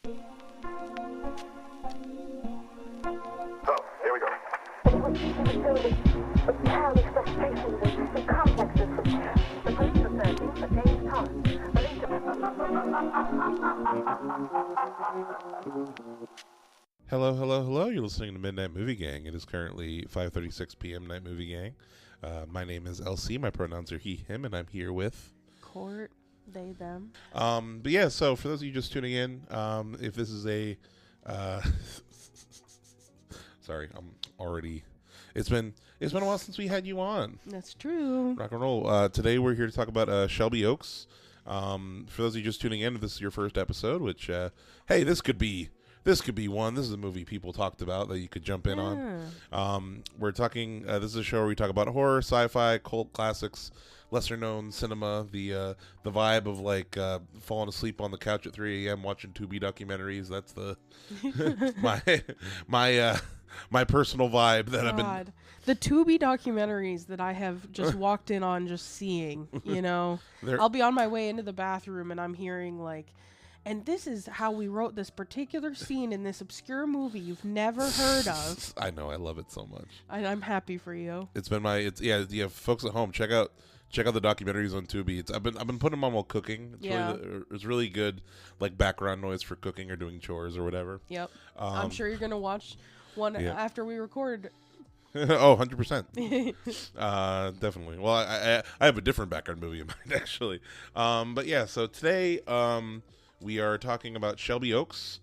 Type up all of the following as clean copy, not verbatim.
So, here we go. Hello, hello, hello. You're listening to Midnight Movie Gang. It is currently 5:36 p.m. Night Movie Gang. My name is LC. My pronouns are he, him, and I'm here with... Court, they, them. But yeah, so for those of you just tuning in, if this is a... sorry, I'm already... It's been a while since we had you on. That's true. Rock and roll. Today we're here to talk about Shelby Oaks. For those of you just tuning in, if this is your first episode, which, hey, this could be one. This is a movie people talked about that you could jump in on. We're talking, this is a show where we talk about horror, sci-fi, cult classics, lesser known cinema, the vibe of like falling asleep on the couch at 3 a.m. watching Tubi documentaries. That's the my personal vibe that I've been. The Tubi documentaries that I have just walked in on just seeing, you know. I'll be on my way into the bathroom and I'm hearing like, and this is how we wrote this particular scene in this obscure movie you've never heard of. I know, I love it so much. I'm happy for you. It's been yeah. Folks at home, check out the documentaries on Tubi. I've been putting them on while cooking. It's really good, like background noise for cooking or doing chores or whatever. Yep. I'm sure you're gonna watch one after we record. Oh, 100%. Definitely. Well, I have a different background movie in mind actually. But yeah, so today we are talking about Shelby Oaks.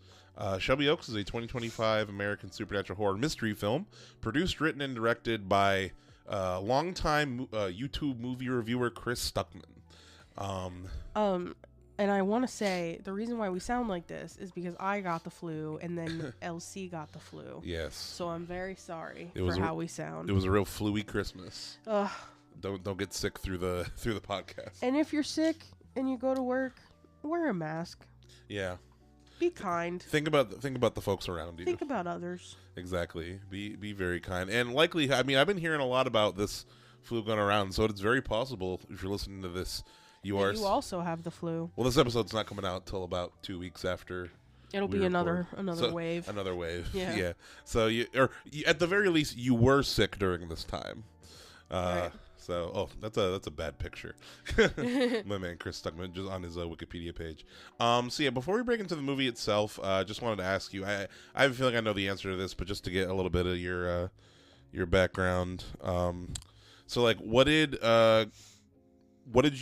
Shelby Oaks is a 2025 American supernatural horror mystery film produced, written, and directed by longtime YouTube movie reviewer Chris Stuckmann. And I want to say the reason why we sound like this is because I got the flu and then LC got the flu. Yes. So I'm very sorry for how we sound. It was a real flu-y Christmas. Ugh. Don't get sick through the podcast. And if you're sick and you go to work, wear a mask. Yeah. Be kind. Think about the folks around you. Think about others. Exactly. Be very kind. And likely, I mean, I've been hearing a lot about this flu going around, so it's very possible if you're listening to this, you also have the flu. Well, this episode's not coming out till about 2 weeks after. It'll be another wave. Another wave. Yeah. So at the very least, you were sick during this time. Right. So, that's a bad picture. My man Chris Stuckmann, just on his Wikipedia page. So yeah, before we break into the movie itself, just wanted to ask you. I have a feeling I know the answer to this, but just to get a little bit of your background. So like, what did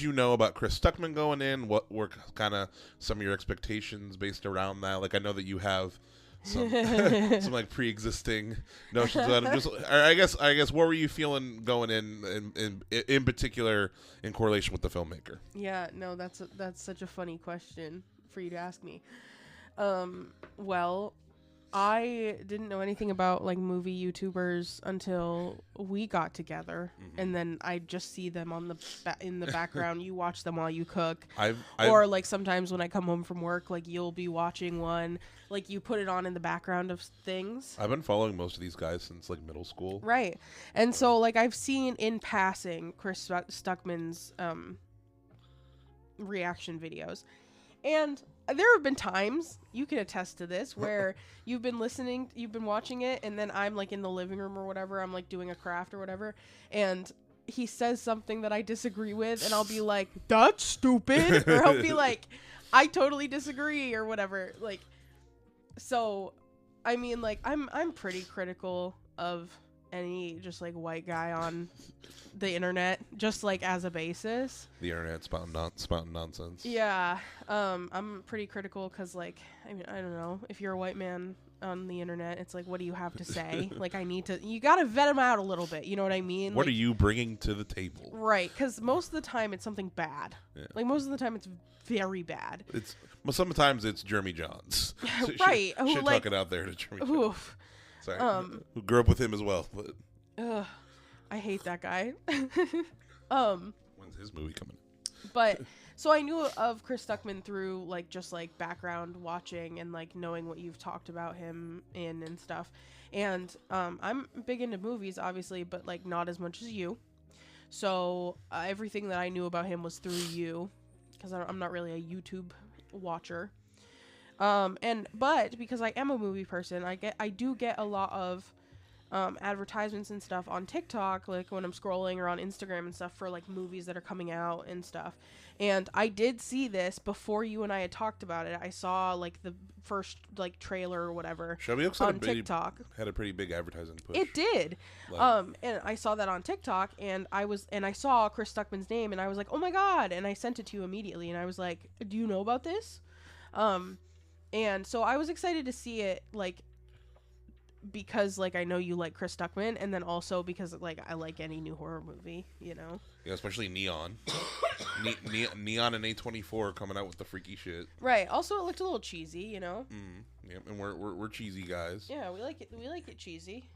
you know about Chris Stuckmann going in? What were kind of some of your expectations based around that? Like, I know that you have some some like pre-existing notions about him. Just, I guess, what were you feeling going in particular in correlation with the filmmaker? Yeah, no, that's such a funny question for you to ask me. Well, I didn't know anything about like movie YouTubers until we got together, and then I just see them on in the background. You watch them while you cook, or like sometimes when I come home from work, like you'll be watching one, like you put it on in the background of things. I've been following most of these guys since like middle school, right? And so like I've seen in passing Chris Stuckmann's reaction videos, and there have been times, you can attest to this, where you've been watching it, and then I'm like in the living room or whatever, I'm like doing a craft or whatever, and he says something that I disagree with, and I'll be like, that's stupid, or I'll be like, I totally disagree, or whatever, like, so, I mean, like, I'm pretty critical of any just like white guy on the internet, just like as a basis. The internet spouting nonsense. Yeah, I'm pretty critical because, like, I mean, I don't know, if you're a white man on the internet, it's like, what do you have to say? Like, you gotta vet them out a little bit, you know what I mean? What like, are you bringing to the table? Right, because most of the time it's something bad. Yeah. Like, most of the time it's very bad. Sometimes it's Jeremy Johns. Right. Shit talking out there to Jeremy Johns. Oof. Sorry. Who grew up with him as well. But. I hate that guy. When's his movie coming? But so I knew of Chris Stuckmann through like just like background watching and like knowing what you've talked about him in and stuff. And I'm big into movies, obviously, but like not as much as you. So everything that I knew about him was through you, because I'm not really a YouTube watcher. But because I am a movie person, I do get a lot of advertisements and stuff on TikTok, like when I'm scrolling, or on Instagram and stuff, for like movies that are coming out and stuff. And I did see this before you and I had talked about it. I saw like the first like trailer or whatever Shelby Oaks on TikTok. Had a pretty big advertising push. It did. Like, and I saw that on TikTok, and I saw Chris Stuckmann's name, and I was like, oh my God. And I sent it to you immediately, and I was like, do you know about this? And so I was excited to see it, like, because like I know you like Chris Stuckmann, and then also because like I like any new horror movie, you know. Yeah, especially Neon. Neon and A24 coming out with the freaky shit. Right. Also, it looked a little cheesy, you know. Yeah, and we're cheesy guys. Yeah, we like it. We like it cheesy.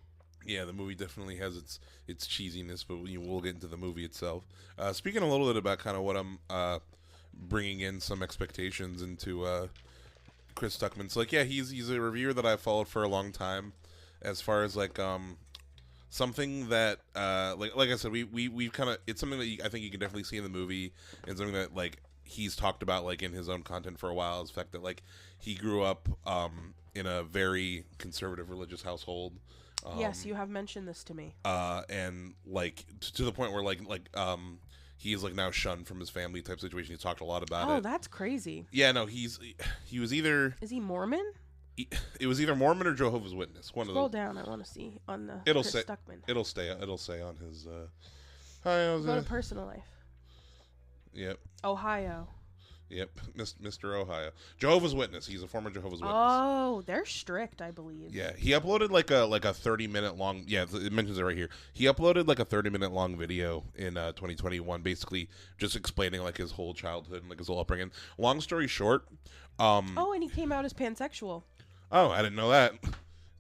Yeah, the movie definitely has its cheesiness, but we'll get into the movie itself. Speaking a little bit about kind of what I'm bringing in some expectations into Chris Stuckmann. So like, yeah, he's a reviewer that I've followed for a long time. As far as like something that like I said, we've kind of, it's something that I think you can definitely see in the movie, and something that like he's talked about like in his own content for a while, is the fact that like he grew up in a very conservative religious household. Yes, you have mentioned this to me. And like to the point where like he is like now shunned from his family type situation. He's talked a lot about it. Oh, that's crazy. Yeah, no, he was either, is he Mormon? It was either Mormon or Jehovah's Witness. One Scroll of down. I want to see on the it'll Chris say Stuckmann. It'll say on his. Hi, Go to personal life. Yep. Ohio. Yep, Mr. Ohio. Jehovah's Witness. He's a former Jehovah's Witness. Oh, they're strict, I believe. Yeah, he uploaded like a 30-minute long. Yeah, it mentions it right here. He uploaded like a 30-minute long video in 2021, basically just explaining like his whole childhood and like his whole upbringing. Long story short. Oh, and he came out as pansexual. Oh, I didn't know that.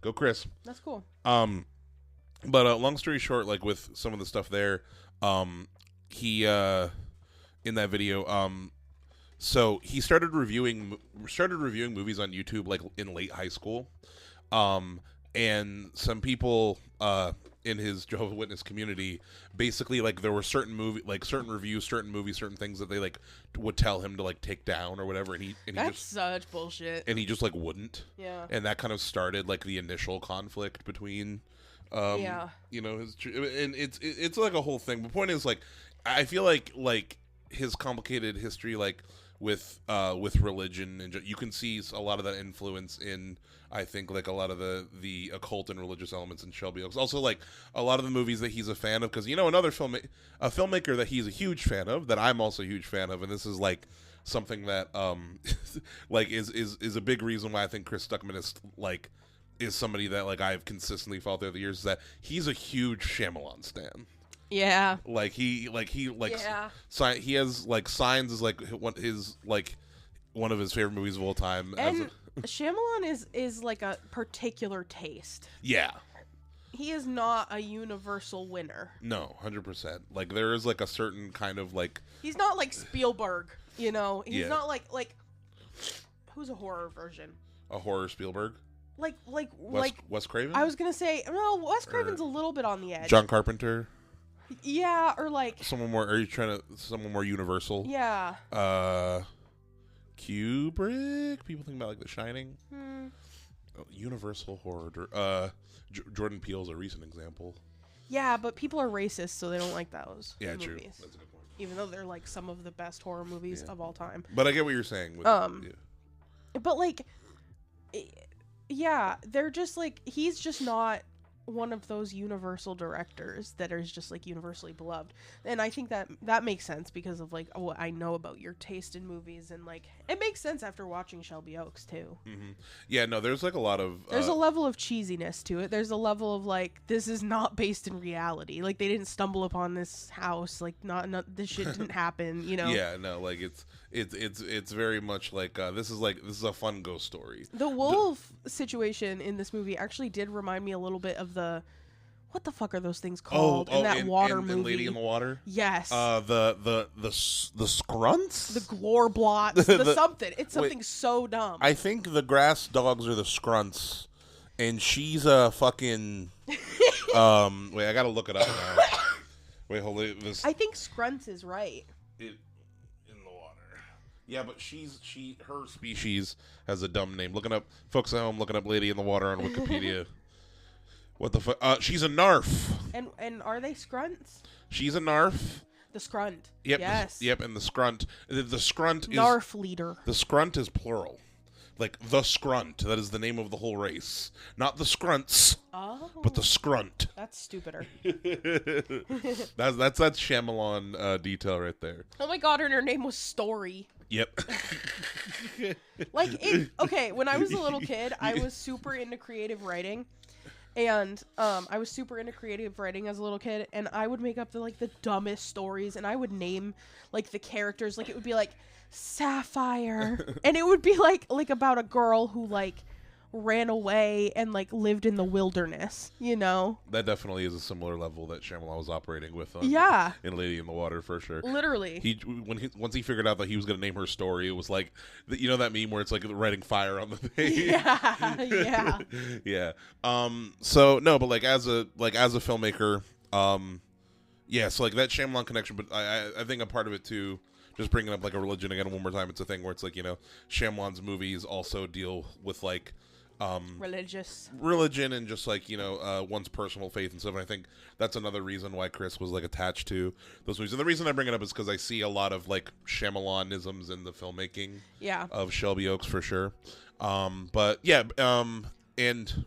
Go, Chris. That's cool. But long story short, like with some of the stuff there, he in that video, so he started reviewing movies on YouTube like in late high school, and some people in his Jehovah's Witness community, basically like there were certain reviews, certain movies, certain things that they like would tell him to like take down or whatever, and he that's just such bullshit. and he just like wouldn't. Yeah. And that kind of started like the initial conflict between, you know, and it's like a whole thing. But the point is, like, I feel like his complicated history, like with religion, and you can see a lot of that influence in, I think, like a lot of the occult and religious elements in Shelby Oaks. Also, like a lot of the movies that he's a fan of, because you know another filmmaker that he's a huge fan of, that I'm also a huge fan of, and this is like something that like is a big reason why I think Chris Stuckmann is somebody that like I've consistently followed through the years, is that he's a huge Shyamalan stan. Yeah. He has like Signs is like one of his favorite movies of all time. And Shyamalan is like a particular taste. Yeah. He is not a universal winner. No, 100%. Like there is like a certain kind of like, he's not like Spielberg, you know. He's not like who's a horror version? A horror Spielberg? Like Wes Craven? I was gonna say no. Wes Craven's a little bit on the edge. John Carpenter? Yeah, or like someone more. Are you trying to someone more universal? Yeah. Kubrick. People think about like The Shining. Universal horror. Jordan Peele's a recent example. Yeah, but people are racist, so they don't like those. Yeah, movies. true. That's a good point. Even though they're like some of the best horror movies of all time. But I get what you're saying. But like, yeah, they're just like, he's just not one of those universal directors that is just like universally beloved, and I think that makes sense because of like what I know about your taste in movies, and like it makes sense after watching Shelby Oaks too. Yeah, no, there's like a lot of there's a level of cheesiness to it. There's a level of like, this is not based in reality. Like they didn't stumble upon this house. Like not this shit didn't happen. You know? Yeah, no, like it's very much like this is a fun ghost story. The wolf situation in this movie actually did remind me a little bit of the, what the fuck are those things called in that water movie? Lady in the Water? Yes. The scrunts? The glorblots. the something. It's something so dumb. I think the grass dogs are the scrunts, and she's a fucking wait, I gotta look it up now. Wait, hold it. I think scrunts is right. In the water. Yeah, but her species has a dumb name. Looking up, folks at home, looking up Lady in the Water on Wikipedia. What the fuck? She's a narf. And are they scrunts? She's a narf. The scrunt. Yep. Yes. Yep. And the scrunt. The scrunt is narf leader. The scrunt is plural. Like the scrunt. That is the name of the whole race. Not the scrunts. Oh. But the scrunt. That's stupider. that's that Shyamalan detail right there. Oh my god, and her name was Story. Yep. Okay, when I was a little kid, I was super into creative writing. And I was super into creative writing as a little kid, and I would make up the dumbest stories, and I would name like the characters, like it would be like Sapphire, and it would be like about a girl who like ran away and like lived in the wilderness, you know? That definitely is a similar level that Shyamalan was operating with. Yeah. In Lady in the Water, for sure. Literally. Once he figured out that he was going to name her Story, it was like, you know that meme where it's like writing fire on the page. Yeah. Yeah. Yeah. So no, but like as a filmmaker, yeah. So like that Shyamalan connection, but I think a part of it too. Just bringing up like a religion again one more time. It's a thing where it's like, you know, Shyamalan's movies also deal with like religion and just like, you know, one's personal faith and stuff. And I think that's another reason why Chris was like attached to those movies. And the reason I bring it up is because I see a lot of like Shyamalan-isms in the filmmaking of Shelby Oaks for sure. But yeah, and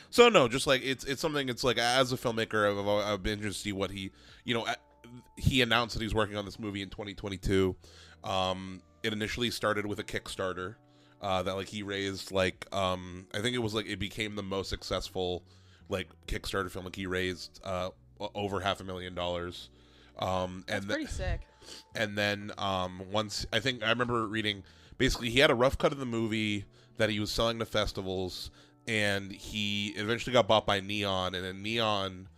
so no, just like it's something. It's like as a filmmaker, I've been interested to see what he, you know, he announced that he's working on this movie in 2022. It initially started with a Kickstarter. That like he raised like I think it was like it became the most successful like Kickstarter film. Like he raised over $500,000. That's pretty sick. And then once I remember reading basically he had a rough cut of the movie that he was selling to festivals, and he eventually got bought by Neon, and then Neon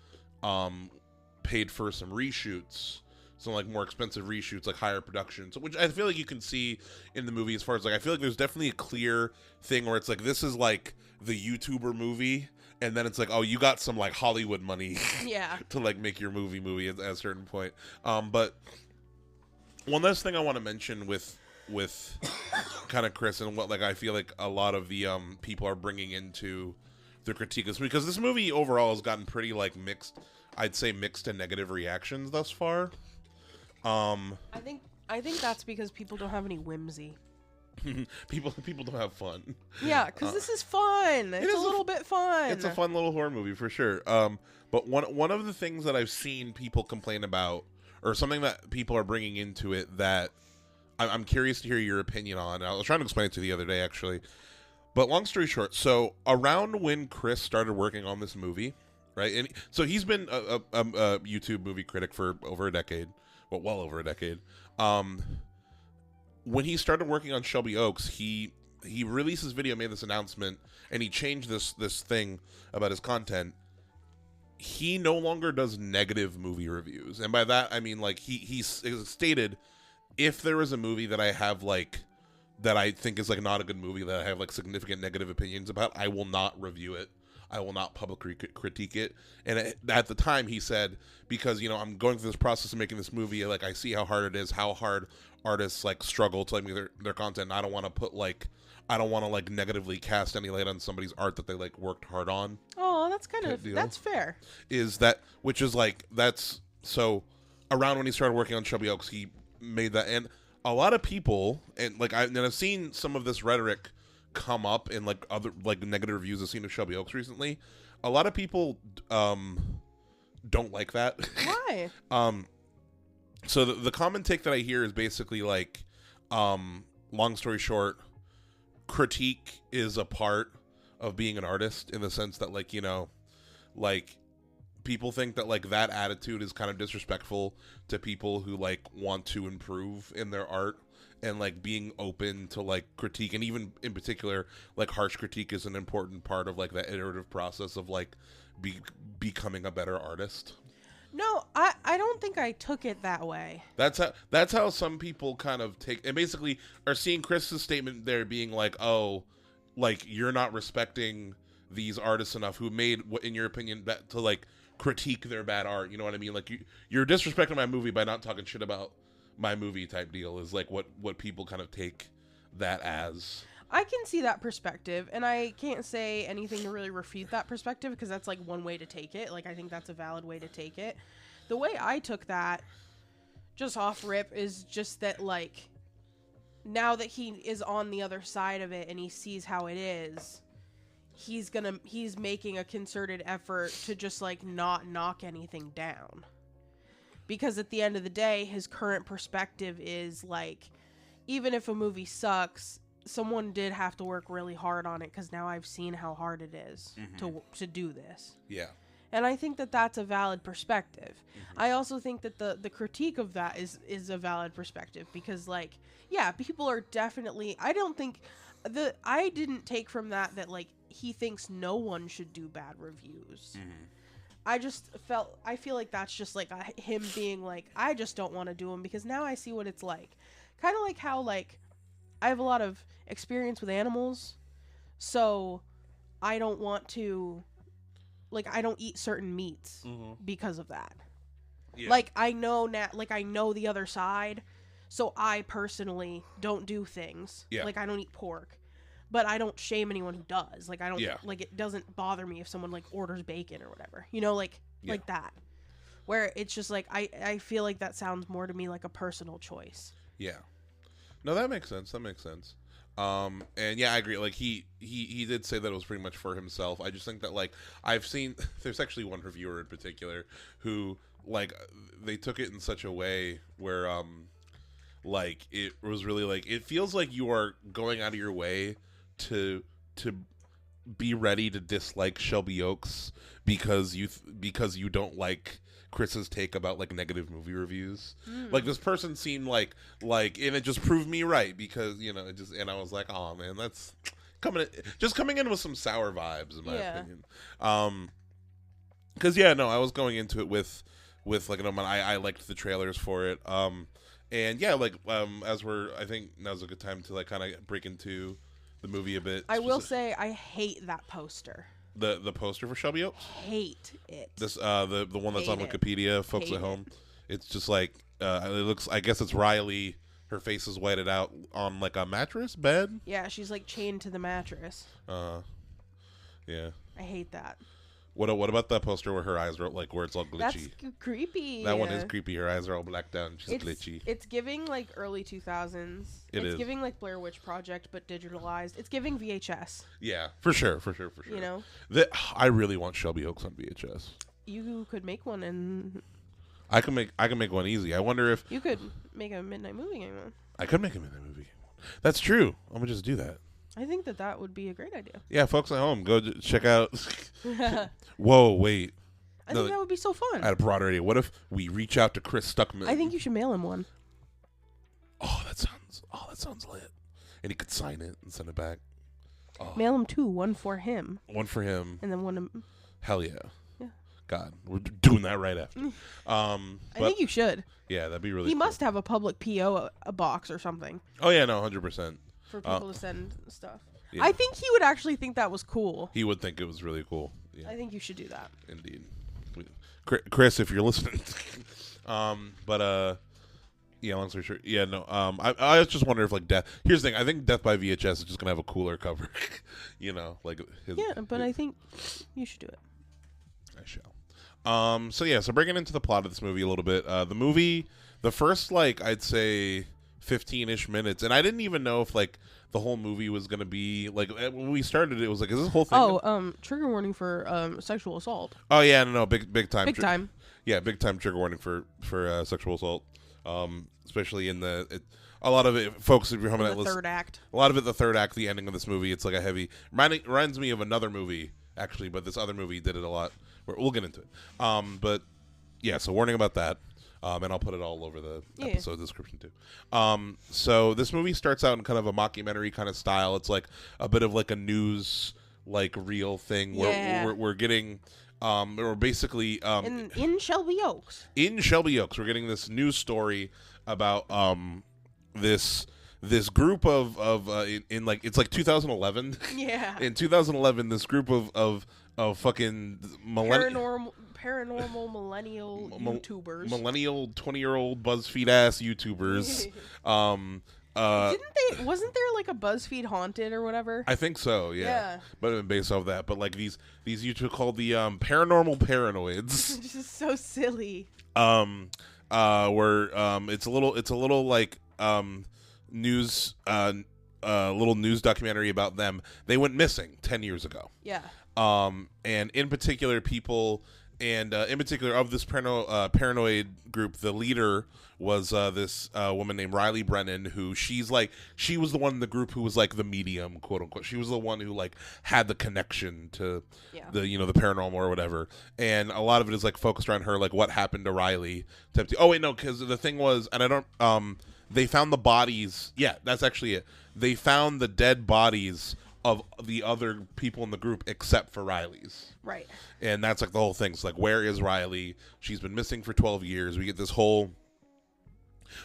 paid for some reshoots. Some like more expensive reshoots, like higher productions, which I feel like you can see in the movie as far as like I feel like there's definitely a clear thing where it's like this is like the YouTuber movie, and then it's like, oh, you got some like Hollywood money to like make your movie at a certain point. But one last thing I want to mention with kind of Chris and what like I feel like a lot of the people are bringing into the critique is because this movie overall has gotten pretty like mixed, I'd say mixed and negative reactions thus far. I think that's because people don't have any whimsy. people don't have fun. Yeah, because this is fun. It's a little bit fun. It's a fun little horror movie for sure. But one of the things that I've seen people complain about, or something that people are bringing into it that I'm curious to hear your opinion on. I was trying to explain it to you the other day, actually. But long story short, so around when Chris started working on this movie, right? And so he's been a YouTube movie critic for over a decade. Well over a decade. When he started working on Shelby Oaks, he released this video, made this announcement, and he changed this thing about his content. He no longer does negative movie reviews, and by that I mean like he stated, if there is a movie that I have like that I think is like not a good movie, that I have like significant negative opinions about, I will not review it. I will not publicly critique it. And at the time he said, because, you know, I'm going through this process of making this movie, like I see how hard it is, how hard artists like struggle to like make their content. And I don't want to like negatively cast any light on somebody's art that they like worked hard on. Oh, that's that's fair. That's so around when he started working on Shelby Oaks, he made that. And a lot of people, and like I've seen some of this rhetoric come up in like other like negative reviews I've seen of Shelby Oaks recently. A lot of people don't like that. Why? So the common take that I hear is basically like, long story short, critique is a part of being an artist, in the sense that like, you know, like people think that like that attitude is kind of disrespectful to people who like want to improve in their art. And like being open to like critique, and even in particular like harsh critique is an important part of like that iterative process of like becoming a better artist. No, I don't think I took it that way. That's how some people kind of take, and basically are seeing Chris's statement there being like, oh, like you're not respecting these artists enough who made what in your opinion to like critique their bad art. You know what I mean? Like you're disrespecting my movie by not talking shit about my movie type deal is like what people kind of take that as. I can see that perspective, and I can't say anything to really refute that perspective because that's like one way to take it. Like, I think that's a valid way to take it. The way I took that, just off rip, is just that, like, now that he is on the other side of it and he sees how it is, he's making a concerted effort to just, like, not knock anything down. Because at the end of the day, his current perspective is, like, even if a movie sucks, someone did have to work really hard on it because now I've seen how hard it is to do this. Yeah. And I think that that's a valid perspective. I also think that the critique of that is a valid perspective because, like, yeah, people are definitely... I didn't take from that, like, he thinks no one should do bad reviews. I feel like that's just, like, him being like, I just don't want to do them because now I see what it's like. Kind of like how, like, I have a lot of experience with animals, so I don't want to, like, I don't eat certain meats because of that. Yeah. Like, I know I know the other side, so I personally don't do things. Yeah. Like, I don't eat pork, but I don't shame anyone who does. Like, I don't, like, it doesn't bother me if someone, like, orders bacon or whatever, you know, like that. Where it's just, like, I feel like that sounds more to me like a personal choice. Yeah. No, that makes sense. And yeah, I agree. Like he did say that it was pretty much for himself. I just think that, like, I've seen there's actually one reviewer in particular who, like, they took it in such a way where like it was really like it feels like you are going out of your way to be ready to dislike Shelby Oaks because you don't like Chris's take about, like, negative movie reviews. Like, this person seemed like and it just proved me right because, you know, and I was like, oh man, that's coming in with some sour vibes in my opinion. Because I was going into it with like, I liked the trailers for it. And yeah, like, I think now's a good time to, like, kind of break into the movie a bit. I will say I hate that poster. The poster for Shelby Oaks? Hate it. This the one that's on Wikipedia, folks at home. It's just like it looks. I guess it's Riley. Her face is whited out on, like, a mattress bed. Yeah, she's, like, chained to the mattress. Yeah. I hate that. What about that poster where her eyes are, like, where it's all glitchy? That's creepy. That one is creepy. Her eyes are all blacked out and she's glitchy. It's giving, like, early 2000s. It's giving, like, Blair Witch Project, but digitalized. It's giving VHS. Yeah, for sure. You know? I really want Shelby Oaks on VHS. You could make one and... I can make one easy. I wonder if... You could make a midnight movie game one. I could make a midnight movie game one. That's true. I'm going to just do that. I think that would be a great idea. Yeah, folks at home, go check out... Whoa, wait. I think that would be so fun. I had a broader idea. What if we reach out to Chris Stuckmann? I think you should mail him one. Oh, that sounds lit. And he could sign it and send it back. Oh. Mail him two. One for him. One for him. And then one... Hell yeah. Yeah. God, we're doing that right after. I think you should. Yeah, that'd be really He cool. must have a public PO a box or something. Oh, yeah, no, 100%. For people to send stuff. Yeah. I think he would actually think that was cool. He would think it was really cool. Yeah. I think you should do that. Indeed. Chris, if you're listening. Yeah, long story short. Yeah, no. I just wonder if, like, death. Here's the thing. I think Death by VHS is just gonna have a cooler cover. You know, like. I think you should do it. I shall. So breaking into the plot of this movie a little bit. The first, like, I'd say 15-ish minutes, and I didn't even know if, like, the whole movie was gonna be, like, when we started it was like, is this whole thing? Trigger warning for sexual assault. Oh yeah, no, big time. Big time. Yeah, big time trigger warning for sexual assault. Especially in a lot of it, folks, if you're home at the third act. A lot of it, the third act, the ending of this movie, it's like a heavy. Reminds me of another movie, actually, but this other movie did it a lot. We'll get into it. But yeah, so warning about that. And I'll put it all over the episode description too. So this movie starts out in kind of a mockumentary kind of style. It's like a bit of like a news, like, reel thing where we're getting. We're basically in Shelby Oaks. In Shelby Oaks, we're getting this news story about this group of in like, it's like 2011. Yeah. In 2011, this group of fucking paranormal millennial YouTubers. Millennial 20-year-old BuzzFeed ass YouTubers. Wasn't there like a BuzzFeed Haunted or whatever? I think so, yeah. But based off that, but like these YouTube called the Paranormal Paranoids. This is so silly. Where it's a little like news little news documentary about them. They went missing 10 years ago. Yeah. And in particular people and in particular of this paranoid group, the leader was this woman named Riley Brennan, who she was the one in the group who was like the medium, quote unquote. She was the one who like had the connection to the the paranormal or whatever. And a lot of it is like focused around her, like what happened to Riley. Oh wait, no, because the thing was, and I don't. They found the bodies. Yeah, that's actually it. They found the dead bodies of the other people in the group except for Riley's. Right. And that's like the whole thing. It's like, where is Riley? She's been missing for 12 years. We get this whole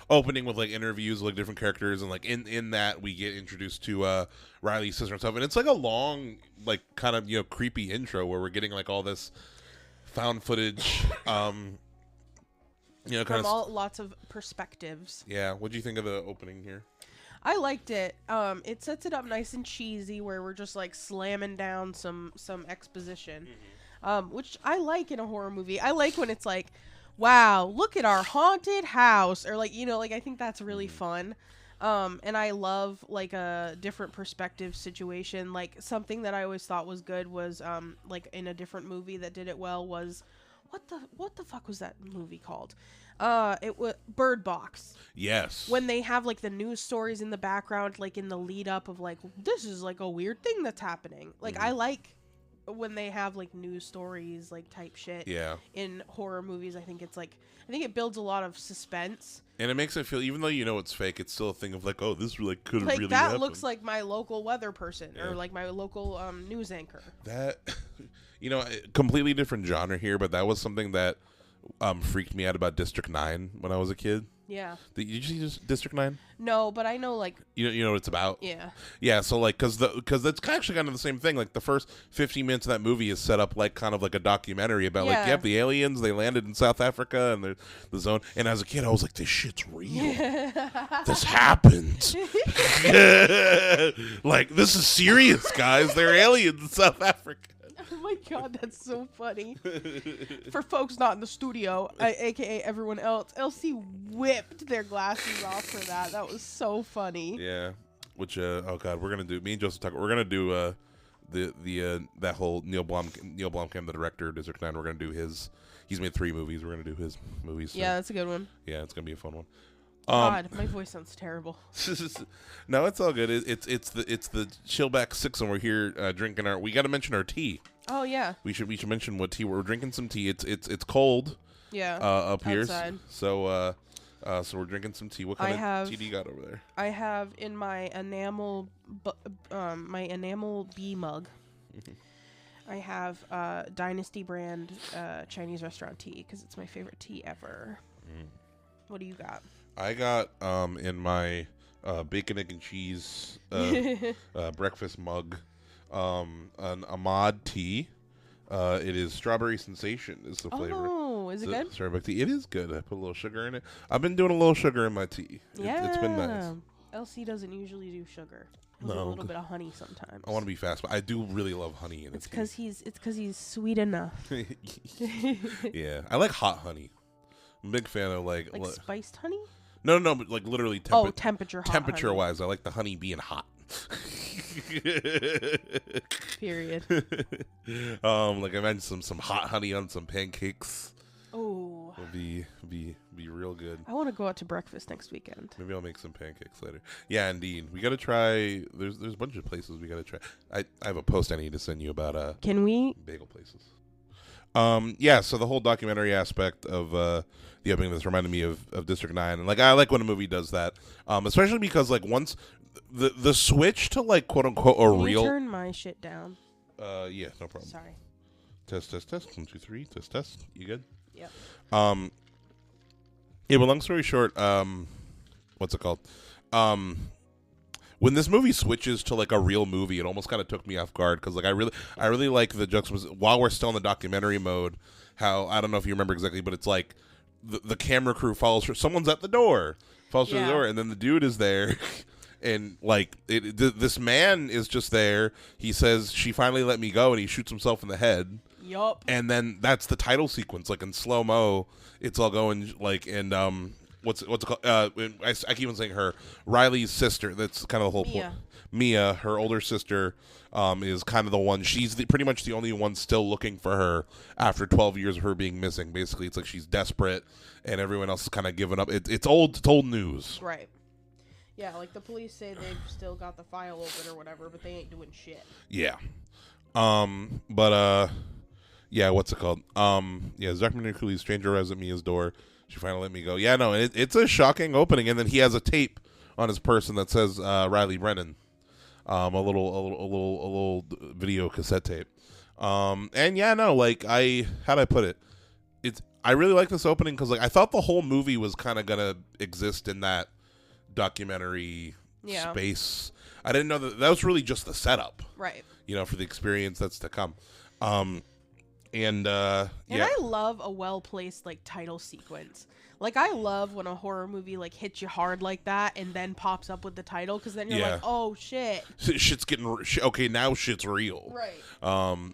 opening with like interviews with like different characters, and like in that we get introduced to Riley's sister and stuff. And it's like a long, like kind of creepy intro where we're getting like all this found footage. Kind From lots of perspectives. Yeah. What do you think of the opening here? I liked it. It sets it up nice and cheesy, where we're just like slamming down some exposition, which I like in a horror movie. I like when it's like, wow, look at our haunted house, or like I think that's really fun. And I love like a different perspective situation. Like something that I always thought was good was like in a different movie that did it well was what the fuck was that movie called? It was Bird Box. Yes. When they have like the news stories in the background, like in the lead up of like, this is like a weird thing that's happening. Like I like when they have like news stories, like type shit. Yeah. In horror movies, I think it builds a lot of suspense. And it makes it feel, even though it's fake, it's still a thing of like, oh, this really could have like really that happened. Looks like my local weather person or like my local news anchor. That, completely different genre here, but that was something that freaked me out about District 9 when I was a kid. Yeah. Did you see District 9? No, but I know like you know what it's about. Yeah. Yeah. So like, because that's actually kind of the same thing. Like the first 15 minutes of that movie is set up like kind of like a documentary about like the aliens, they landed in South Africa and the zone. And as a kid, I was like, this shit's real. This happened. Like this is serious, guys. They're aliens in South Africa. Oh my god, that's so funny. For folks not in the studio, aka everyone else, Elsie whipped their glasses off for that. That was so funny. Yeah. Which oh god, we're gonna do. Me and Joseph talk. We're gonna do that whole Neil Blomkamp, the director of District 9. We're gonna do his. He's made 3 movies. We're gonna do his movies. So. Yeah, that's a good one. Yeah, it's gonna be a fun one. God, my voice sounds terrible. No, it's all good. It's the Chillback 6, and we're here drinking our. We got to mention our tea. Oh yeah. We should mention what tea we're drinking. Some tea. It's cold. Yeah. Up here. Outside. So we're drinking some tea. What kind of tea do you got over there? I have in my enamel bee mug. I have Dynasty brand Chinese restaurant tea because it's my favorite tea ever. What do you got? I got in my bacon, egg, and cheese breakfast mug an Ahmad tea. It is Strawberry Sensation is the flavor. Oh, is it good? Starbucks tea. It is good. I put a little sugar in it. I've been doing a little sugar in my tea. Yeah. It's been nice. LC doesn't usually do sugar. No, a little bit of honey sometimes. I want to be fast, but I do really love honey in it. It's because he's sweet enough. Yeah, I like hot honey. I'm a big fan of like spiced honey. No, but like literally temperature wise, I like the honey being hot. Period. Like I mentioned some hot honey on some pancakes. Oh, it'll be real good. I want to go out to breakfast next weekend. Maybe I'll make some pancakes later. Yeah, indeed. We got to try. There's a bunch of places we got to try. I have a post I need to send you about Can we bagel places. Yeah. So the whole documentary aspect of the opening this reminded me of District 9, and like I like when a movie does that, especially because like once the switch to like quote unquote Can real. you turn my shit down. Yeah, no problem. Sorry. Test. 1, 2, 3. Test. You good? Yep. Yeah, but long story short, what's it called? when this movie switches to like a real movie, it almost kind of took me off guard because like I really like the juxtaposition while we're still in the documentary mode. How I don't know if you remember exactly, but it's like the camera crew follows her. Someone's at the door, follows through the door, and then the dude is there. And like this man is just there. He says, "She finally let me go," and he shoots himself in the head. Yup. And then that's the title sequence, like in slow mo. It's all going like and what's it called? I keep on saying her Riley's sister. That's kind of the whole point. Mia, her older sister, is kind of the one. She's pretty much the only one still looking for her after 12 years of her being missing. Basically, it's like she's desperate, and everyone else is kind of given up. It's old news. Right. Yeah, like the police say they've still got the file open or whatever, but they ain't doing shit. Yeah. Yeah, what's it called? Yeah, Stuckmann Cooley's stranger arrives at Mia's door. She finally let me go. Yeah, no, it's a shocking opening, and then he has a tape on his person that says Riley Brennan. A little video cassette tape. And yeah, no, like how'd I put it? I really like this opening because like I thought the whole movie was kind of gonna exist in that documentary space. I didn't know that was really just the setup, right? You know, for the experience that's to come. And I love a well-placed like title sequence. Like I love when a horror movie like hits you hard like that and then pops up with the title because then you're like, oh shit, shit's getting okay. Now shit's real, right?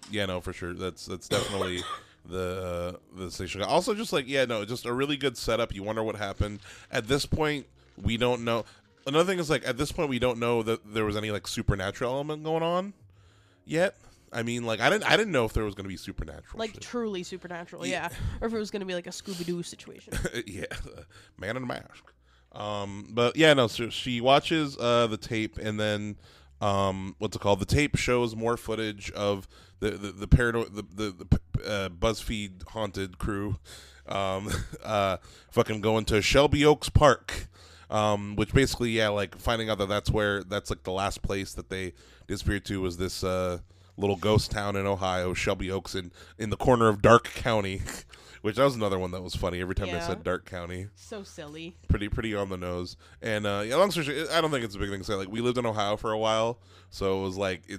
Yeah, no, for sure. That's definitely the station. Also, just like just a really good setup. You wonder what happened. At this point, we don't know. Another thing is like at this point we don't know that there was any like supernatural element going on yet. I mean, like I didn't know if there was going to be supernatural, like shit. Truly supernatural, yeah, or if it was going to be like a Scooby-Doo situation. Yeah, man in a mask. But yeah, no. So she watches the tape, and then what's it called? The tape shows more footage of the BuzzFeed haunted crew, fucking going to Shelby Oaks Park. Which basically, like finding out that's like the last place that they disappeared to was this little ghost town in Ohio, Shelby Oaks, in the corner of Dark County, which that was another one that was funny every time they said Dark County. So silly. Pretty on the nose. And long story short, I don't think it's a big thing to say. Like we lived in Ohio for a while, so it was like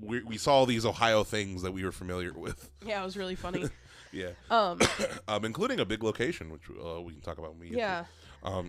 we saw all these Ohio things that we were familiar with. Yeah, it was really funny. Yeah. Including a big location, which we can talk about when we get to.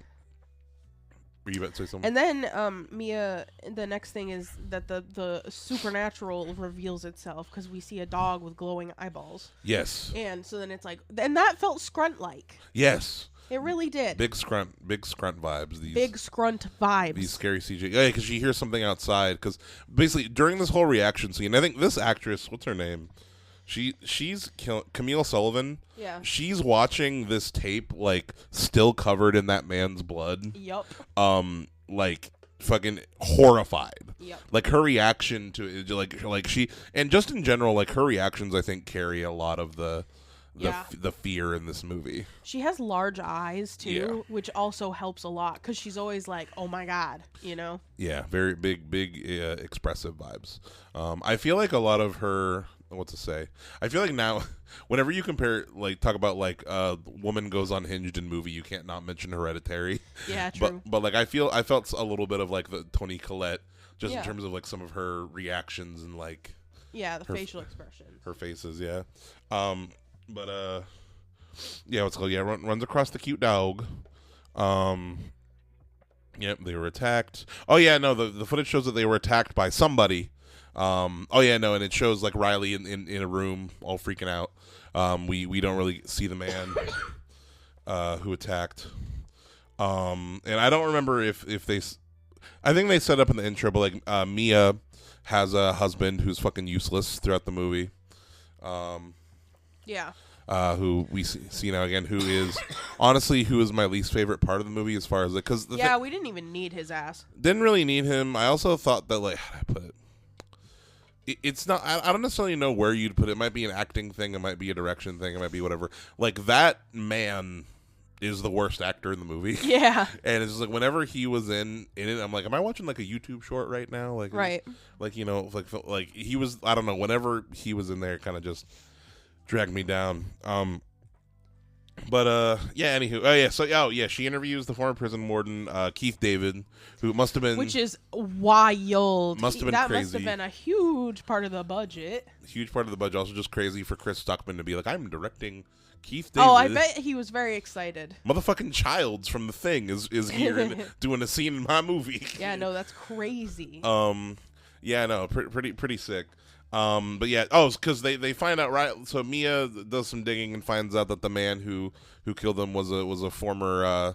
Were you about to say something? And then Mia, the next thing is that the supernatural reveals itself because we see a dog with glowing eyeballs. Yes. And so then it's like, and that felt Scrunt-like. Yes. It really did. Big scrunt vibes. Big scrunt vibes. These scary CG. Yeah, because she hears something outside. Because basically during this whole reaction scene, I think this actress, what's her name? She's Camille Sullivan. Yeah. She's watching this tape like still covered in that man's blood. Yup. Like fucking horrified. Yep. Like her reaction to it, like she, and just in general, like her reactions, I think carry a lot of the fear in this movie. She has large eyes too, which also helps a lot because she's always like, "Oh my god," you know. Yeah, very big expressive vibes. I feel like a lot of her. What to say? I feel like now, whenever you compare, like, talk about like woman goes unhinged in movie, you can't not mention Hereditary. Yeah, true. But like I felt a little bit of like the Toni Collette, just in terms of like some of her reactions and like. Yeah, the facial expressions. Her faces, yeah. But yeah, what's it called? Yeah, runs across the cute dog. Yep, they were attacked. Oh yeah, no, the footage shows that they were attacked by somebody. And it shows like Riley in a room all freaking out. We don't really see the man who attacked. And I don't remember if they, I think they set up in the intro, but like Mia has a husband who's fucking useless throughout the movie. Who we see now again, who is my least favorite part of the movie as far as like, because we didn't even need his ass. Didn't really need him. I also thought that like, how do I put it? It's not. I don't necessarily know where you'd put it. It might be an acting thing. It might be a direction thing. It might be whatever. Like that man is the worst actor in the movie. Yeah. And it's just like whenever he was in it, I'm like, am I watching like a YouTube short right now? Like, right. Like like he was. I don't know. Whenever he was in there, it kind of just dragged me down. Yeah. Anywho, oh yeah. So she interviews the former prison warden, Keith David, who must have been, which is wild. Must have been that crazy. Must have been a huge part of the budget. Huge part of the budget. Also, just crazy for Chris Stuckmann to be like, I'm directing Keith David. Oh, I bet he was very excited. Motherfucking Childs from The Thing is here and doing a scene in my movie. Yeah, no, that's crazy. Yeah, no, pretty sick. But yeah, because they find out, right. So Mia does some digging and finds out that the man who killed them was a former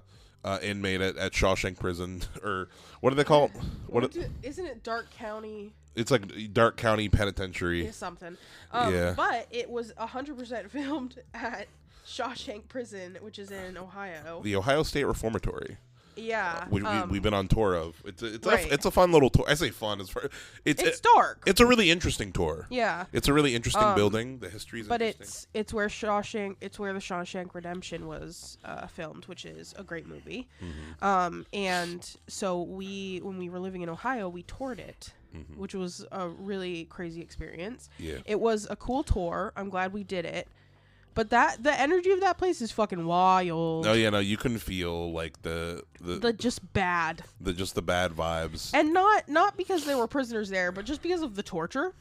inmate at Shawshank Prison, or what do they call it? Isn't it Dark County? It's like Dark County Penitentiary. Yeah, something. Yeah. But it was 100% filmed at Shawshank Prison, which is in Ohio. The Ohio State Reformatory. Yeah. We've been on tour of. Right. It's a fun little tour. I say fun. It's dark. It's a really interesting tour. Yeah. It's a really interesting building. The history is interesting. But it's where the Shawshank Redemption was filmed, which is a great movie. Mm-hmm. And so when we were living in Ohio, we toured it, mm-hmm. which was a really crazy experience. Yeah. It was a cool tour. I'm glad we did it. But the energy of that place is fucking wild. Oh yeah, no, you can feel like the just bad. The bad vibes. And not because there were prisoners there, but just because of the torture,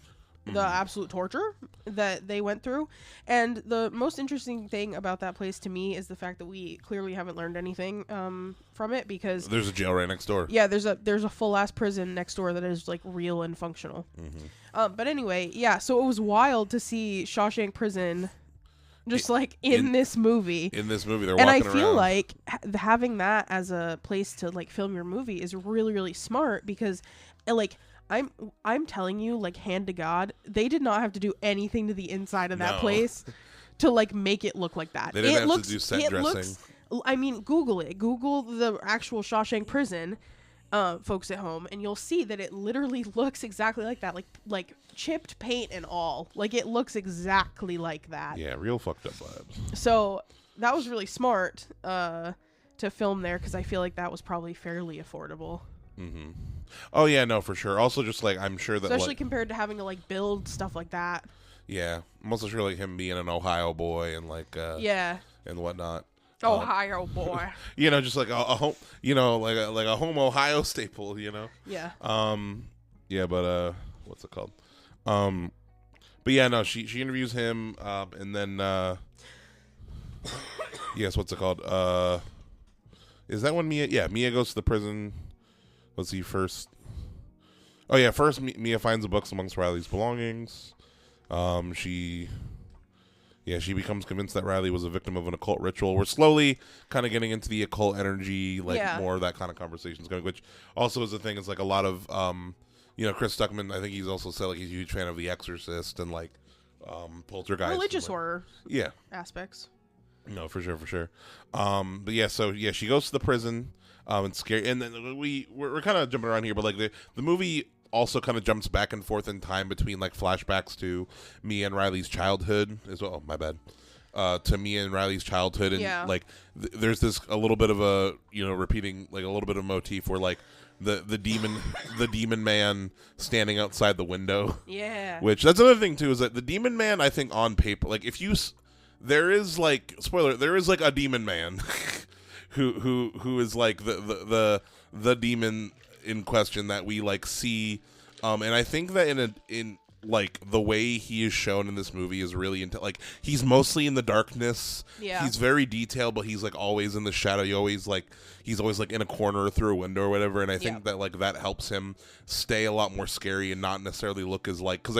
the absolute torture that they went through. And the most interesting thing about that place to me is the fact that we clearly haven't learned anything from it, because there's a jail right next door. Yeah, there's a full ass prison next door that is like real and functional. Mm-hmm. But anyway, yeah, so it was wild to see Shawshank Prison just like in this movie. In this movie, they're and walking I feel around. like having that as a place to like film your movie is really, really smart, because like I'm telling you, like, hand to God, they did not have to do anything to the inside of that place to like make it look like that. They didn't have to do set dressing. I mean, Google it. Google the actual Shawshank Prison, folks at home, and you'll see that it literally looks exactly like that, like chipped paint and all. Like, it looks exactly like that. Yeah, real fucked up vibes. So that was really smart to film there, because I feel like that was probably fairly affordable. Mm-hmm. Oh yeah, no, for sure. Also, just like I'm sure that, especially compared to having to like build stuff like that. Yeah, I'm also sure like him being an Ohio boy and like yeah and whatnot. Ohio boy. You know, just like a home, you know, like a home Ohio staple, you know. Yeah. Yeah, but what's it called? But yeah, no, she interviews him, and then yes, what's it called? Is that when Mia? Yeah, Mia goes to the prison. Let's see first. Oh yeah, first Mia finds the books amongst Riley's belongings. She becomes convinced that Riley was a victim of an occult ritual. We're slowly kind of getting into the occult energy, like more of that kind of conversations going, which also is a thing. It's like a lot of, Chris Stuckmann, I think he's also said like he's a huge fan of The Exorcist and like Poltergeist. Religious and, like, horror aspects. No, for sure. But yeah, so yeah, she goes to the prison, and scary. And then we're kind of jumping around here, but like the movie also kind of jumps back and forth in time between like flashbacks to Mia and Riley's childhood as well. Oh, my bad. To Mia and Riley's childhood, and like there's this a little bit of a repeating like a little bit of motif where like the demon man standing outside the window. Yeah. Which that's another thing too, is that the demon man, I think on paper, like if you there is like spoiler, there is like a demon man who is like the demon in question that we like see, and I think that in like the way he is shown in this movie is really like he's mostly in the darkness. Yeah, he's very detailed, but he's like always in the shadow. He's always like in a corner or through a window or whatever. And I think that like that helps him stay a lot more scary and not necessarily look as like, because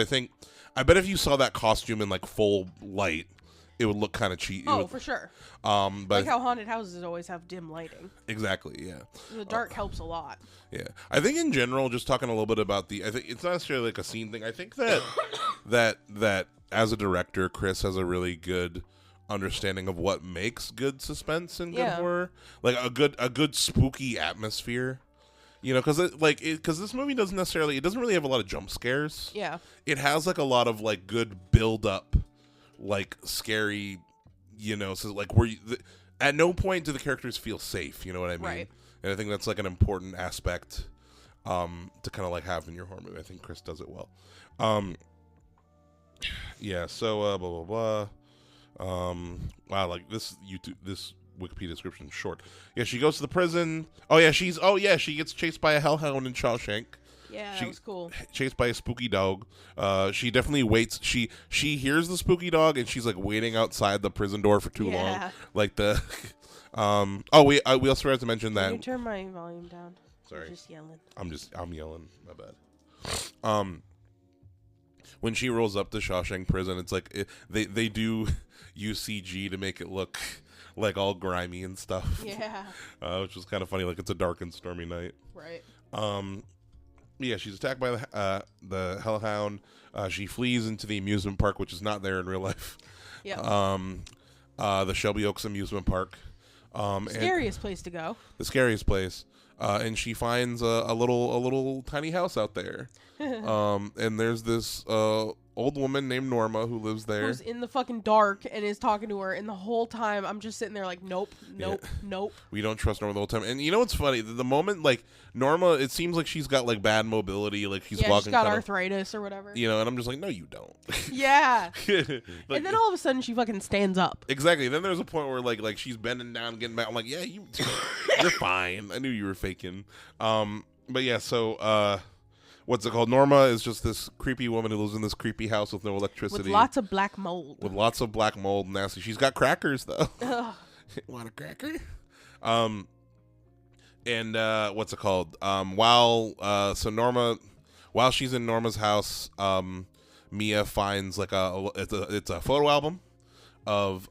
I bet if you saw that costume in like full light, it would look kind of cheap. For sure. But like how haunted houses always have dim lighting. Exactly, yeah. The dark helps a lot. Yeah. I think in general, just talking a little bit about I think it's not necessarily like a scene thing. I think that as a director, Chris has a really good understanding of what makes good suspense and good horror. Like a good spooky atmosphere. You know, because this movie doesn't really have a lot of jump scares. Yeah. It has like a lot of like good build up, like scary, so like where at no point do the characters feel safe, you know what I mean? Right. And I think that's like an important aspect to kind of like have in your horror movie. I think Chris does it well. Yeah, so blah blah Wow, like this Wikipedia description is short. Yeah, she goes to the prison. Oh yeah, she gets chased by a hellhound in Shawshank. Yeah, that was cool. Chased by a spooky dog. She definitely waits. She hears the spooky dog and she's like waiting outside the prison door for too long. Like the we also have to mention that. Can you turn my volume down? Sorry. I'm just yelling. I'm yelling. My bad. When she rolls up to Shawshank Prison, it's like they do use CG to make it look like all grimy and stuff. Yeah. Which is kind of funny. Like it's a dark and stormy night. Right. Yeah, she's attacked by the hellhound. She flees into the amusement park, which is not there in real life. Yeah. The Shelby Oaks amusement park. Scariest place to go. The scariest place. And she finds a little tiny house out there. And there's this old woman named Norma who lives there. Who's in the fucking dark and is talking to her, and the whole time I'm just sitting there like, nope. We don't trust Norma the whole time. And you know what's funny? The moment, like, Norma, it seems like she's got, like, bad mobility. Like, she's walking she's got arthritis or whatever. You know, and I'm just like, no, you don't. Yeah. Like, and then all of a sudden she fucking stands up. Exactly. Then there's a point where, like she's bending down, getting back. I'm like, yeah, you're fine. I knew you were faking. But yeah, so, what's it called? Norma is just this creepy woman who lives in this creepy house with no electricity. With lots of black mold. Nasty. She's got crackers, though. Want a cracker? And what's it called? While she's in Norma's house, Mia finds like it's a photo album of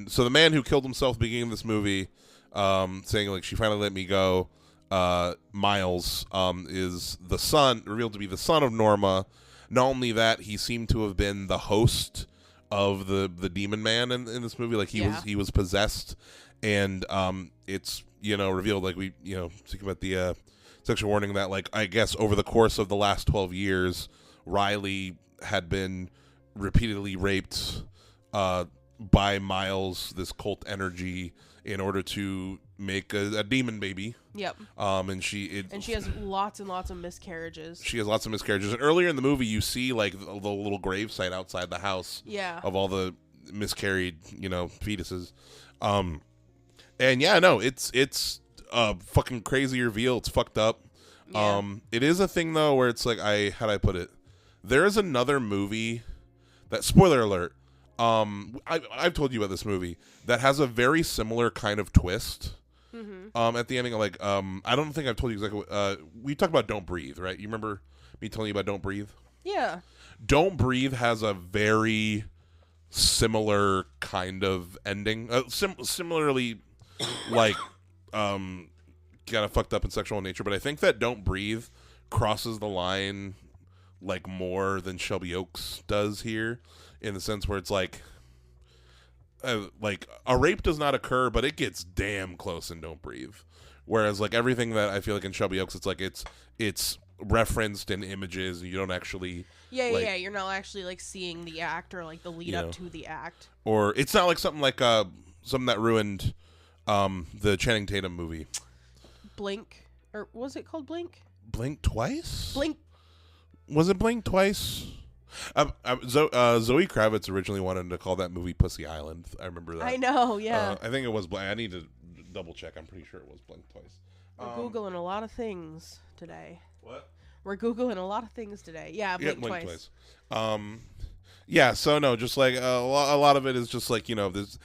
so the man who killed himself at the beginning of this movie, saying like she finally let me go. Miles is revealed to be the son of Norma. Not only that, he seemed to have been the host of the demon man in this movie. Like he was possessed, and it's revealed, like we speaking about the sexual warning, that like I guess over the course of the last 12 years, Riley had been repeatedly raped by Miles, this cult energy, in order to make a demon baby. Yep. And she has lots and lots of miscarriages. She has lots of miscarriages. And earlier in the movie, you see like the little gravesite outside the house. Yeah. Of all the miscarried, fetuses. And yeah, no, it's a fucking crazy reveal. It's fucked up. Yeah. It is a thing though where it's like how'd I put it? There is another movie that, spoiler alert, I've told you about this movie that has a very similar kind of twist. Mm-hmm. At the ending, like, I don't think I've told you exactly. We talked about Don't Breathe, right? You remember me telling you about Don't Breathe? Yeah. Don't Breathe has a very similar kind of ending. Similarly, like, kind of fucked up and sexual in nature. But I think that Don't Breathe crosses the line like more than Shelby Oaks does here, in the sense where it's like a rape does not occur, but it gets damn close in Don't Breathe. Whereas like everything that I feel like in Shelby Oaks, it's like it's referenced in images, and you don't actually you're not actually like seeing the act or like the lead up to the act, or it's not like something that ruined the Channing Tatum movie Blink, or was it called Blink Twice? Blink. Was it Blink Twice? Zoe Kravitz originally wanted to call that movie Pussy Island. I remember that. I know, yeah. I think it was Blink. I need to double check. I'm pretty sure it was Blink Twice. We're Googling a lot of things today. What? We're Googling a lot of things today. Yeah, Blink Twice. Yeah, so no, just like a lot of it is just like, this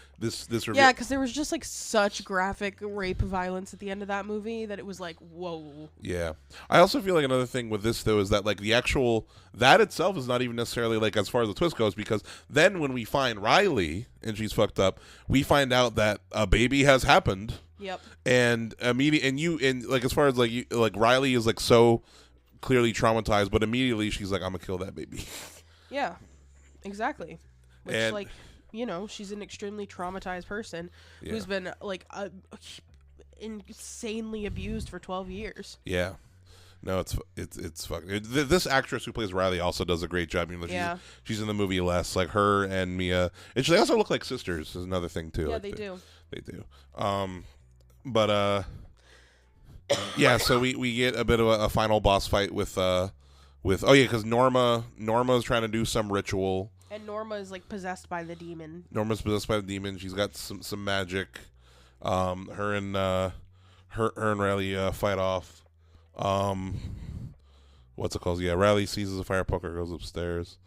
review. Yeah, because there was just like such graphic rape violence at the end of that movie that it was like, whoa. Yeah. I also feel like another thing with this, though, is that like that itself is not even necessarily like as far as the twist goes, because then when we find Riley and she's fucked up, we find out that a baby has happened. Yep. And like as far as like Riley is like so clearly traumatized, but immediately she's like, I'm gonna kill that baby. Yeah. Exactly. Which, she's an extremely traumatized person who's been, like, insanely abused for 12 years. Yeah. No, it's fucking... This actress who plays Riley also does a great job. She's in the movie less. Like, her and Mia... And they also look like sisters, is another thing, too. Yeah, like they do. They do. Yeah, so we get a bit of a final boss fight with because Norma's trying to do some ritual. And Norma is like possessed by the demon. Norma's possessed by the demon. She's got some magic. Her and Riley fight off. What's it called? Yeah, Riley seizes a fire poker, goes upstairs.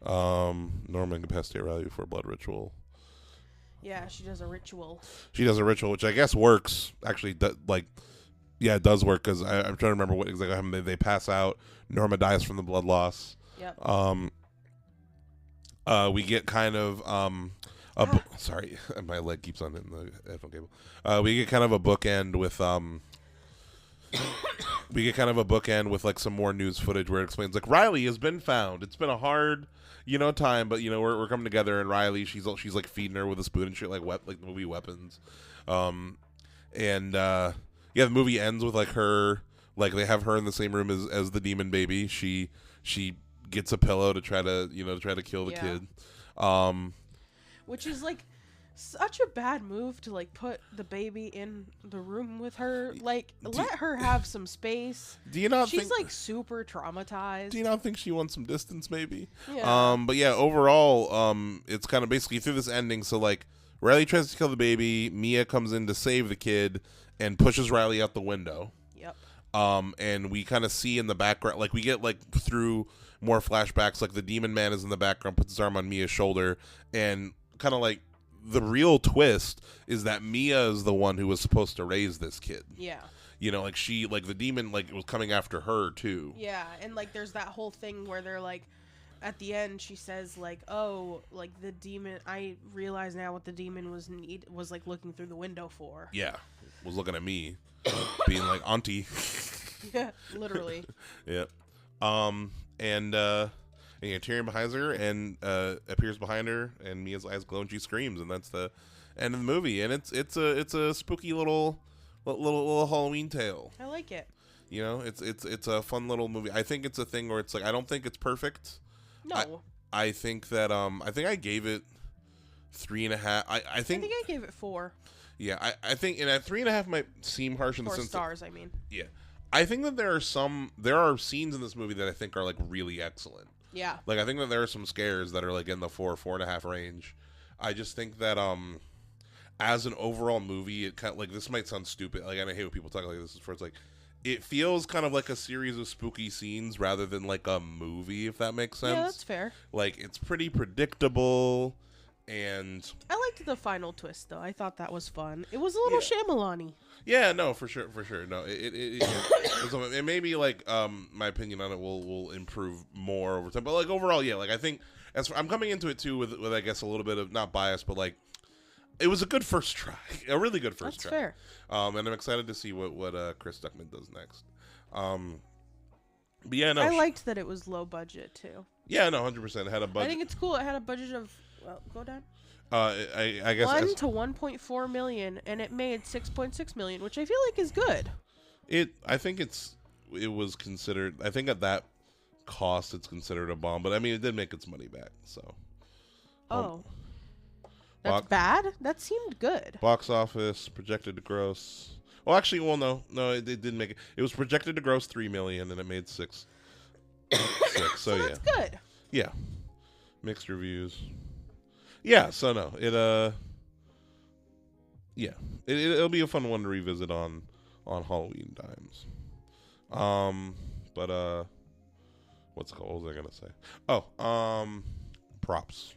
Norma incapacitates Riley before blood ritual. Yeah, she does a ritual. She does a ritual, which I guess works. Actually, it does work because I'm trying to remember what exactly happened. They pass out. Norma dies from the blood loss. Yep. We get kind of sorry, my leg keeps on hitting the headphone cable. We get kind of a bookend with like some more news footage where it explains like Riley has been found. It's been a hard, time, but we're coming together, and Riley she's like feeding her with a spoon and shit like the movie Weapons. The movie ends with like her, like they have her in the same room as the demon baby. She gets a pillow to try to kill the kid. Which is like such a bad move to like put the baby in the room with her. Like let her have some space. Do you not She's like super traumatized. Do you not think she wants some distance maybe? Yeah. But yeah, overall, it's kind of basically through this ending. So like Riley tries to kill the baby, Mia comes in to save the kid and pushes Riley out the window. Yep. And we kind of see in the background, like we get like through more flashbacks, like the demon man is in the background, puts his arm on Mia's shoulder, and kind of like the real twist is that Mia is the one who was supposed to raise this kid. Yeah. Like the demon like was coming after her too. Yeah, and like there's that whole thing where they're like, at the end she says like, oh, like the demon, I realize now what the demon was like looking through the window for. Yeah, was looking at me, being like, auntie. Yeah, literally. Yeah. And Tyrion behind her and appears behind her, and Mia's eyes glow and she screams, and that's the end of the movie. And it's a spooky little Halloween tale. I like it. It's a fun little movie. I think it's a thing where it's like I don't think it's perfect. No. I think that I think I gave it 3.5. I think I gave it 4. Yeah, I think, and at 3.5 might seem harsh in the 4 sense stars. I mean. Yeah. I think that there are scenes in this movie that I think are like really excellent. Yeah. Like I think that there are some scares that are like in the 4.5 range. I just think that as an overall movie, it kind of like, this might sound stupid. Like, and I hate when people talk like this. It's like it feels kind of like a series of spooky scenes rather than like a movie, if that makes sense. Yeah, that's fair. Like it's pretty predictable. And I liked the final twist, though. I thought that was fun. It was a little Shyamalan-y. Yeah, no, for sure. No, it may be like my opinion on it will improve more over time, but like overall, yeah, like I think I'm coming into it too with I guess a little bit of not bias, but like it was a good first try, a really good first try. That's fair. And I'm excited to see what Chris Stuckmann does next. But yeah, no, I liked that it was low budget too. Yeah, no, 100%. It had a budget. I think it's cool. It had a budget of go down. I guess 1 to 1.4 million, and it made 6.6 million, which I feel like is good. I think it was considered. I think at that cost, it's considered a bomb. But I mean, it did make its money back. So. That's bad. That seemed good. Box office projected to gross. Well, actually, no, it didn't make it. It was projected to gross 3 million, and it made 6. 6. So that's good. Yeah. Mixed reviews. Yeah, so no, it'll be a fun one to revisit on Halloween times. But what's it called? What was I gonna say? Oh, props.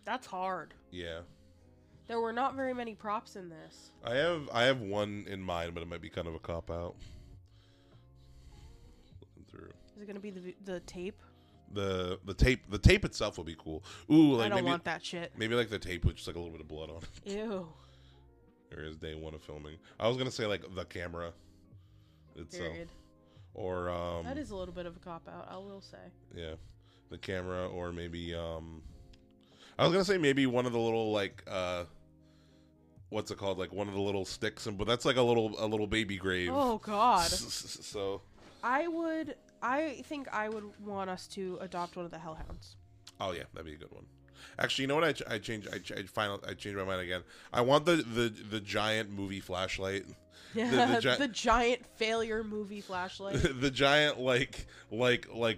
That's hard. Yeah. There were not very many props in this. I have one in mind, but it might be kind of a cop out. Looking through. Is it gonna be the tape? The tape itself will be cool. Ooh, like I don't want that shit. Maybe like the tape with just like a little bit of blood on it. Ew. There is day 1 of filming. I was gonna say like the camera itself. Period. Or that is a little bit of a cop out, I will say. Yeah, the camera, or maybe I was gonna say maybe one of the little like what's it called? Like one of the little sticks, but that's like a little baby grave. Oh God. So. I think I would want us to adopt one of the hellhounds. Oh yeah, that'd be a good one. Actually, you know what? I changed my mind again. I want the giant movie flashlight. Yeah, the giant failure movie flashlight. The giant like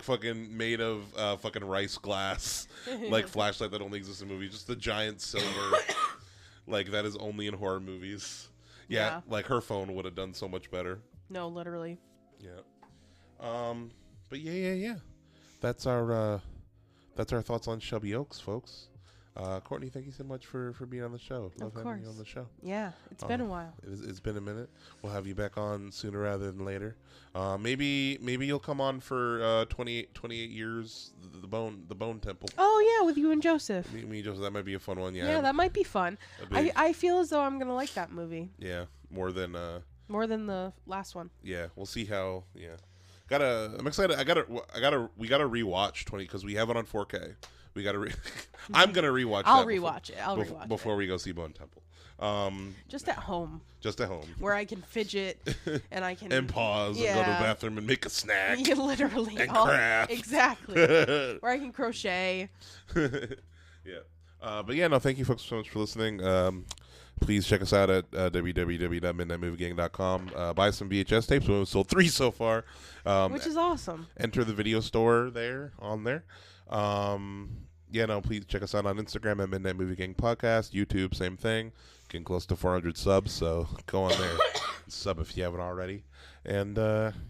fucking made of fucking rice glass like flashlight that only exists in movies. Just the giant silver like that is only in horror movies. Yeah, like her phone would have done so much better. No, literally. Yeah. But yeah. That's our thoughts on Shelby Oaks, folks. Courtney, thank you so much for being on the show. Love having you on the show. Yeah, it's been a while. It's been a minute. We'll have you back on sooner rather than later. Maybe you'll come on for 28 years, the Bone Temple. Oh yeah, with you and Joseph. Me and Joseph, that might be a fun one. Yeah, that might be fun. I feel as though I'm gonna like that movie. Yeah, more than the last one. Yeah, we'll see how. Yeah, I'm excited. We gotta rewatch 20 because we have it on 4K. We gotta. I'm gonna rewatch. I'll rewatch it before we go see Bone Temple. Just at home. Where I can fidget and I can and pause and go to the bathroom and make a snack. Yeah, literally. And craft. Exactly. Where I can crochet. Yeah. But yeah, no, thank you folks so much for listening. Please check us out at www.midnightmoviegang.com. Buy some VHS tapes. We've sold 3 so far. Which is awesome. Enter the video store there. Yeah, no, please check us out on Instagram at Midnight Movie Gang Podcast. YouTube, same thing. Getting close to 400 subs, so go on there. Sub if you haven't already. And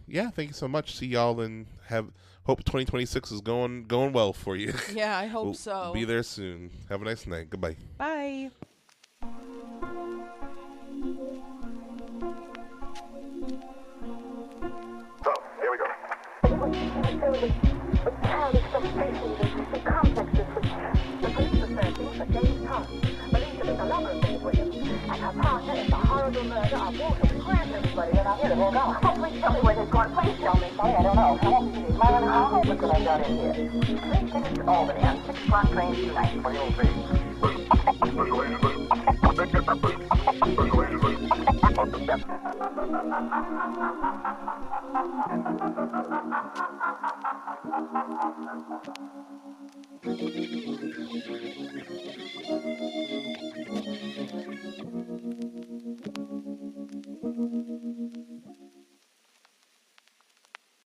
yeah, thank you so much. See y'all and hope 2026 is going well for you. Yeah, I hope so. Be there soon. Have a nice night. Goodbye. Bye. So, here we go. The complexes which the police are searching for James Thomas, believed to be the lover of Miss Williams, and her partner in the horrible murder of Walter. Grant everybody that I'm here to hold on. Oh, please tell me where they've gone. Please tell me. Sorry, I don't know. How long is it? How could I got in here? 3 tickets to Albany on 6 o'clock train tonight. What do you think? Special agent.